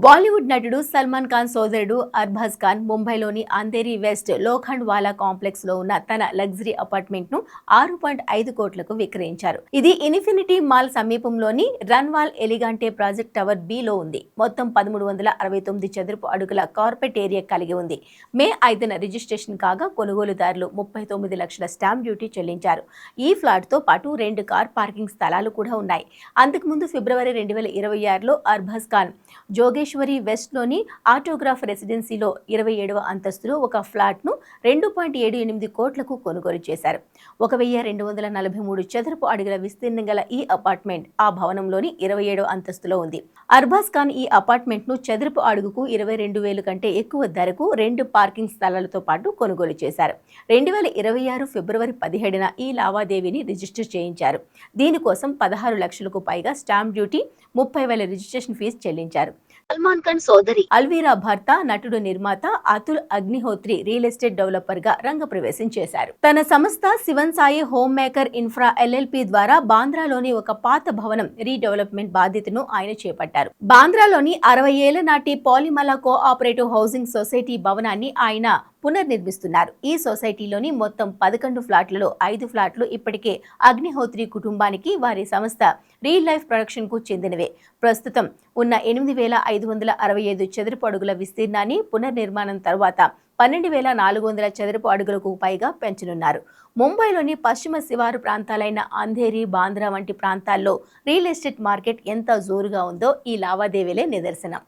బాలీవుడ్ నటుడు సల్మాన్ ఖాన్ సోదరుడు అర్బాజ్ ఖాన్ ముంబైలోని అంధేరి వెస్ట్ లోఖండ్ వాలా కాంప్లెక్స్ లో ఉన్న తన లగ్జరీ అపార్ట్మెంట్ ను 6.5 కోట్లకు విక్రయించారు. ఇది ఇన్ఫినిటీ మాల్ సమీపంలోని రన్వాల్ ఎలిగాంటే ప్రాజెక్ట్ టవర్ బి లో ఉంది. మొత్తం 1369 చదరపు అడుగుల కార్పెట్ ఏరియా కలిగి ఉంది. మే 5న రిజిస్ట్రేషన్ కాగా కొనుగోలుదారులు 39 లక్షల స్టాంప్ డ్యూటీ చెల్లించారు. ఈ ఫ్లాట్ తో పాటు 2 కార్ పార్కింగ్ స్థలాలు కూడా ఉన్నాయి. అంతకుముందు ఫిబ్రవరి 2026లో అర్బాజ్ ఖాన్ జోగేశ్వరి వెస్ట్ లోని ఆటోగ్రాఫ్ రెసిడెన్సీలో 27వ అంతస్తులో ఒక ఫ్లాట్ ను 2.78 కోట్లకు కొనుగోలు చేశారు. 1243 చదరపు అడుగుల విస్తీర్ణం గల ఈ అపార్ట్మెంట్ ఆ భవనంలోని 27వ అంతస్తులో ఉంది. అర్బాజ్ ఖాన్ ఈ అపార్ట్మెంట్ ను చదరపు అడుగుకు 22,000 కంటే ఎక్కువ ధరకు 2 పార్కింగ్ స్థలాలతో పాటు కొనుగోలు చేశారు. 2026 ఫిబ్రవరి 17న ఈ లావాదేవీని రిజిస్టర్ చేయించారు. దీనికోసం 16 లక్షలకు పైగా స్టాంప్ డ్యూటీ, 30,000 రిజిస్ట్రేషన్ ఫీజు చెల్లించారు. సల్మాన్ ఖాన్ సోదరి అల్వీరా భర్త నటుడు నిర్మాత Atul Agnihotri real estate developer గా రంగప్రవేశం చేశారు. తన సంస్థ Shivan Sai home maker infra LLP ద్వారా బాంద్రాలోని ఒక పాత భవనం రీడెవలప్మెంట్ బాధ్యతను ఆయన చేపట్టారు. బాంద్రాలోని 60 ఏళ్ల నాటి పాలిమలా కోఆపరేటివ్ హౌసింగ్ సొసైటీ భవనాన్ని ఆయన పునర్నిర్మిస్తున్నారు. ఈ సొసైటీలోని మొత్తం 11 ఫ్లాట్లలో 5 ఫ్లాట్లు ఇప్పటికే అగ్నిహోత్రి కుటుంబానికి వారి సంస్థ రియల్ లైఫ్ ప్రొడక్షన్ కు చెందినవే. ప్రస్తుతం ఉన్న 8,565 చదరపు అడుగుల విస్తీర్ణాన్ని పునర్నిర్మాణం తర్వాత 12,400 చదరపు అడుగులకు పైగా పెంచనున్నారు. ముంబైలోని పశ్చిమ శివారు ప్రాంతాలైన అంధేరి, బాంద్రా వంటి ప్రాంతాల్లో రియల్ ఎస్టేట్ మార్కెట్ ఎంత జోరుగా ఉందో ఈ లావాదేవీలే నిదర్శనం.